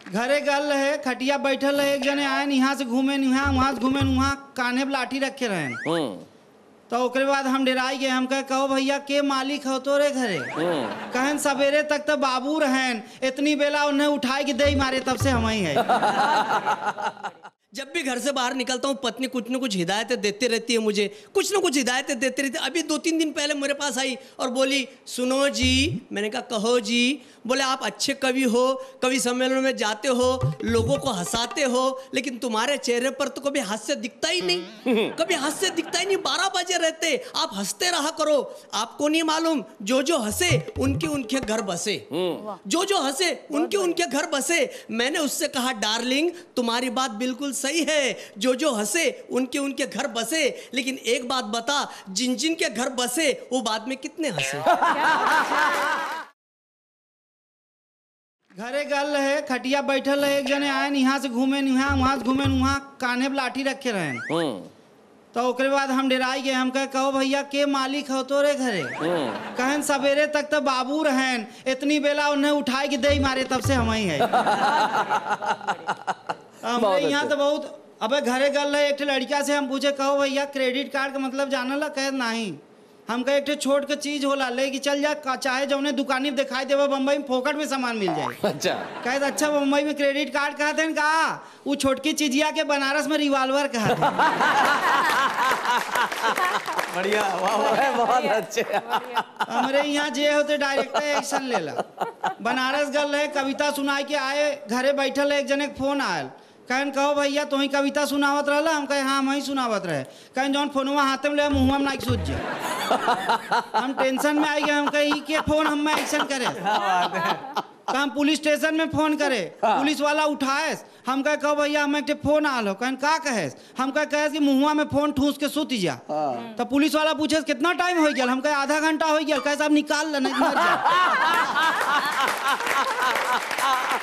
घरे गल है, खटिया बैठल है, एक जने आए यहाँ से घूमे वहाँ से घूमे वहाँ कान्हे पे लाठी रखे रहे। तो ओकरे बाद हम डराई गए। हम कहो भैया के मालिक हो तो रे घरे? कहन सवेरे तक तो बाबू रहन, इतनी बेला उन्हें उठाए कि दे मारे, तब से हम ही है। जब भी घर से बाहर निकलता हूँ पत्नी कुछ न कुछ हिदायतें देती रहती है मुझे, कुछ न कुछ हिदायतें देती रहती है। अभी 2-3 दिन पहले मेरे पास आई और बोली सुनो जी। मैंने कहा कहो जी। बोले आप अच्छे कवि हो, कवि सम्मेलन में जाते हो, लोगों को हंसाते हो, लेकिन तुम्हारे चेहरे पर तो कभी हास्य दिखता ही नहीं, कभी हास्य दिखता ही नहीं। 12 बजे रहते, आप हंसते रहा करो। आपको नहीं मालूम जो जो हंसे उनके उनके घर बसे, जो जो हंसे उनके उनके घर बसे। मैंने उससे कहा डार्लिंग तुम्हारी बात बिल्कुल सही है, जो जो हंसे उनके उनके घर बसे, लेकिन एक बात बता, जिन जिन के घर बसे वो बाद में कितने हंसे। घरे गल है, खटिया बैठल है, एक जने आए यहाँ से घूमे वहाँ से घूमे वहाँ कान्हे पे लाठी रखे रहे। तो ओकरे बाद हम डराई गए। हम कहो भैया के मालिक हो तो रे घरे? कहन सवेरे तक तो बाबू रहन, इतनी बेला उन्हें उठाए कि दे मारे, तब से हम ही है। हमारे यहाँ तो बहुत। अबे घरे गल है, एक लड़किया से हम पूछे कहो भैया क्रेडिट कार्ड का मतलब जानला? कहे नहीं। हम कहे एक छोट के चीज होला ले कि चल जा, चाहे जो उन्हें दुकानी दिखाई देवे बम्बई में फोकट में सामान मिल जाए। अच्छा कहे अच्छा बम्बई में क्रेडिट कार्ड कहते हैं? कहा वो छोटकी चीजिया के बनारस में रिवॉल्वर कहते हैं। बढ़िया, वाह बहुत अच्छे। हमारे यहाँ जे होते डायरेक्ट एक्शन लेला। बनारस गल है, कविता सुनाई के आए, घरे बैठल है, एक जने फोन आयल। कहन कहो भैया तुम ही कविता सुनावत रहला? हम कहे हाँ हम ही सुनावत रहे। कहन जौन फोनवा हाथे में ले मुँह में नाक सूझ जाए। हम टेंशन में आई गए। हम कही के फोन हम एक्शन करे, हम पुलिस स्टेशन में फोन करे, पुलिस वाला उठाए। हम कहो भैया हम एक फोन आल हो। कहन का कहे? हम कहे कि मुँहवा में फोन ठूस के सुत जा। तो पुलिस वाला पूछे कितना टाइम हो गया? हम कहे आधा घंटा हो गया। कहे साहब निकाल ल नहीं मर जा।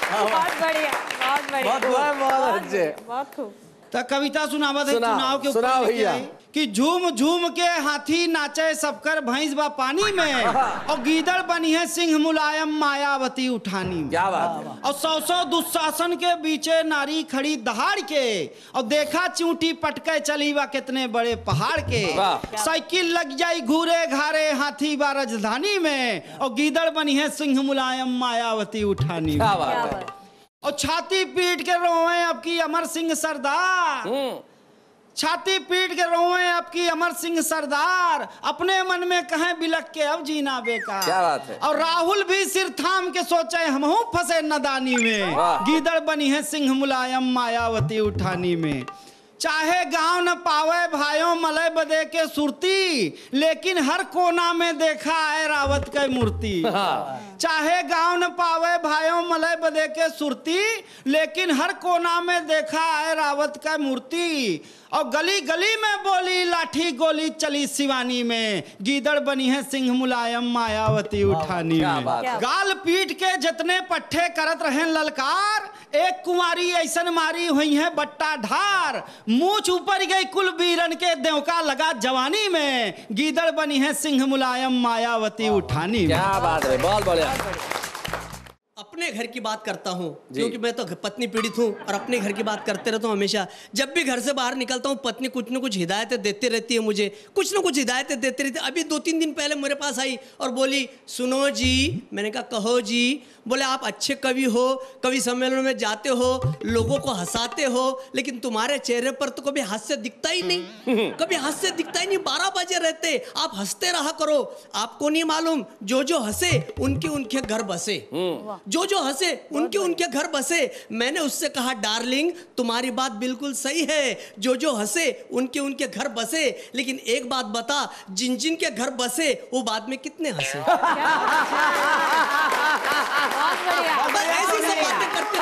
बहुत बढ़िया, बहुत बढ़िया, बहुत अच्छे, बहुत खूब। तो कविता सुनावत है चुनाव के ऊपर कि झूम झूम के हाथी नाचे सबकर भैंस बा पानी में, और गीदड़ बनी है सिंह मुलायम मायावती उठानी में। क्या बात है। और 100 दुशासन के बीचे नारी खड़ी दहाड़ के, और देखा चूंटी पटके चली बा कितने बड़े पहाड़ के। साइकिल लग जाई घूरे घारे हाथी बा राजधानी में, और गीदड़ बनी है सिंह मुलायम मायावती उठानी में। क्या बात है। और छाती पीट के रोए अब की अमर सिंह सरदार, छाती पीट के रोए अब की अमर सिंह सरदार, अपने मन में कहें बिलक के अब जीना बेकार। क्या बात है। और राहुल भी सिर थाम के सोचे हम फंसे नदानी में, गीदड़ बनी है सिंह मुलायम मायावती उठानी में। चाहे गांव न पावे भाइयों मलय बदे के सुरती, लेकिन हर कोना में देखा है रावत की मूर्ति। चाहे गांव न पावे भाइयों मलय बदे के सुरती, लेकिन हर कोना में देखा है रावत का मूर्ति। और गली गली में बोली लाठी गोली चली सिवानी में, गीदड़ बनी है सिंह मुलायम मायावती उठानी में। गाल पीट के जितने पट्टे करत रहे ललकार, एक कुंवारी ऐसन मारी हुई है बट्टा ढार, मूछ ऊपर गई कुल बीरन के देवका लगा जवानी में, गीदड़ बनी है सिंह मुलायम मायावती उठानी में। क्या बात है, बहुत बढ़िया। अपने घर की बात करता हूँ क्योंकि मैं तो पत्नी पीड़ित हूँ और अपने घर की बात करते रहता हूँ हमेशा। जब भी घर से बाहर निकलता हूँ पत्नी कुछ न कुछ हिदायतें देती रहती है मुझे, कुछ न कुछ हिदायतें देती रहती है। अभी 2-3 दिन पहले मेरे पास आई और बोली सुनो जी। मैंने कहा कहो जी। बोले आप अच्छे कवि हो, कवि सम्मेलन में जाते हो, लोगों को हंसाते हो, लेकिन तुम्हारे चेहरे पर तो कभी हास्य दिखता ही नहीं, कभी हास्य दिखता ही नहीं। 12 बजे रहते, आप हंसते रहा करो। आपको नहीं मालूम जो जो हंसे उनके उनके घर बसे, जो जो हंसे उनके उनके घर बसे। मैंने उससे कहा डार्लिंग तुम्हारी बात बिल्कुल सही है, जो जो हंसे उनके उनके घर बसे, लेकिन एक बात बता, जिन जिन के घर बसे वो बाद में कितने हंसे। ऐसी सब बातें करते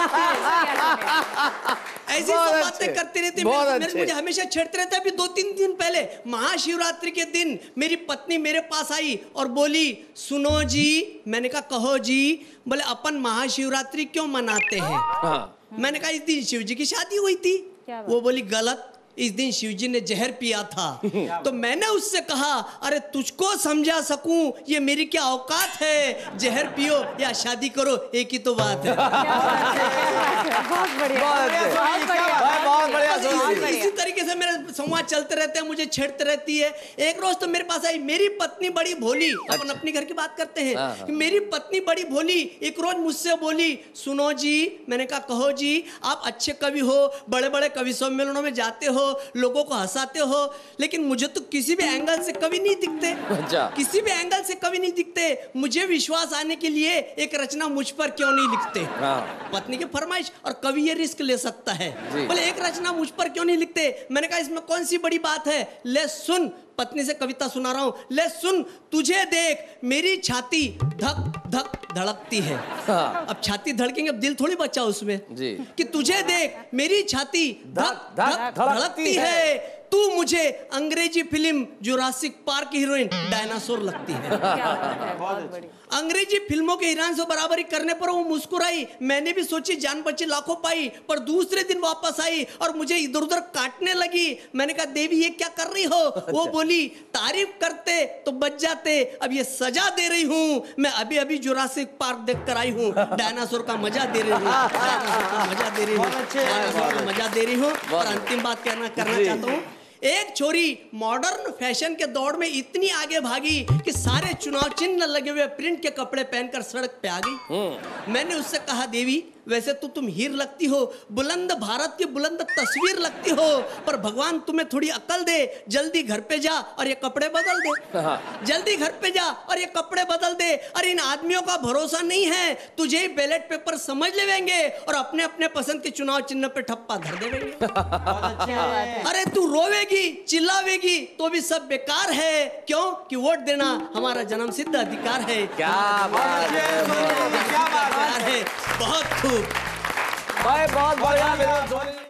ऐसी सब बातें करते रहते मुझे हमेशा छेड़ते रहते। अभी 2-3 दिन पहले महाशिवरात्रि के दिन मेरी पत्नी मेरे पास आई और बोली सुनो जी। मैंने कहा कहो जी। बोले अपन महाशिवरात्रि क्यों मनाते हैं? मैंने कहा इस दिन शिव जी की शादी हुई थी। वो बोली गलत, इस दिन शिवजी ने जहर पिया था। तो मैंने उससे कहा अरे तुझको समझा सकूं ये मेरी क्या औकात है, जहर पियो या शादी करो एक ही तो बात है। बहुत बढ़िया, बहुत अच्छे। बहुत बढ़िया, भाई बहुत बढ़िया बस सोच इसी रही। तरीके से मेरे संवाद चलते रहते हैं, मुझे छेड़ते रहती है। एक रोज तो मेरे पास आई, मेरी पत्नी बड़ी भोली, अपन अपने घर की बात करते हैं कि मेरी पत्नी बड़ी भोली एक रोज मुझसे बोली, सुनो जी, मैंने कहा कहो जी, आप अच्छे कवि हो, बड़े बड़े कवि सम्मेलनों में जाते हो, लोगों को हंसाते हो, लेकिन मुझे तो किसी भी एंगल से कवि नहीं दिखते। अच्छा। किसी भी एंगल से कवि नहीं दिखते। मुझे विश्वास आने के लिए एक रचना मुझ पर क्यों नहीं लिखते? हाँ। पत्नी की फरमाइश, और कवि ये रिस्क ले सकता है, जी। बोले एक रचना मुझ पर क्यों नहीं लिखते? मैंने कहा इसमें कौन सी बड़ी बात है, ले सुन, पत्नी से कविता सुना रहा हूं, ले सुन, तुझे देख मेरी छाती धक धक धड़कती है। हाँ। अब छाती धड़केंगे, अब दिल थोड़ी बचा उसमें जी। कि तुझे देख मेरी छाती धक धक धड़कती है, तू मुझे अंग्रेजी फिल्म जुरासिक पार्क की हीरोइन डायनासोर लगती है। क्या बात है, बहुत बढ़िया। अंग्रेजी फिल्मों के हीरोइन से बराबरी करने पर वो मुस्कुराई। मैंने भी सोची जान बची लाखों पाई, पर दूसरे दिन वापस आई और मुझे इधर उधर काटने लगी। मैंने कहा देवी ये क्या कर रही हो? वो बोली तारीफ करते तो बच जाते, अब ये सजा दे रही हूँ। मैं अभी अभी जुरासिक पार्क देख कर आई हूँ, डायनासोर का मजा दे रही हूँ, डायनासोर का मजा दे रही हूँ, डायनासोर का मजा दे रही हूँ। और अंतिम बात करना चाहता हूँ, एक छोरी मॉडर्न फैशन के दौड़ में इतनी आगे भागी कि सारे चुनाव चिन्ह लगे हुए प्रिंट के कपड़े पहनकर सड़क पे आ गई। मैंने उससे कहा देवी वैसे तो तुम हीर लगती हो, बुलंद भारत की बुलंद तस्वीर लगती हो, पर भगवान तुम्हें थोड़ी अकल दे, जल्दी घर पे जा और ये कपड़े बदल दे। जल्दी घर पे जा और ये कपड़े बदल दे। अरे इन आदमियों का भरोसा नहीं है, तुझे ही बैलेट पेपर समझ लेंगे और अपने अपने पसंद के चुनाव चिन्ह पे ठप्पा धर देंगे। अरे तू रोवेगी चिल्लावेगी तो भी सब बेकार है, क्यों कि वोट देना हमारा जन्म सिद्ध अधिकार है। क्या बात है, बहुत खूब। भाई बहुत बढ़िया।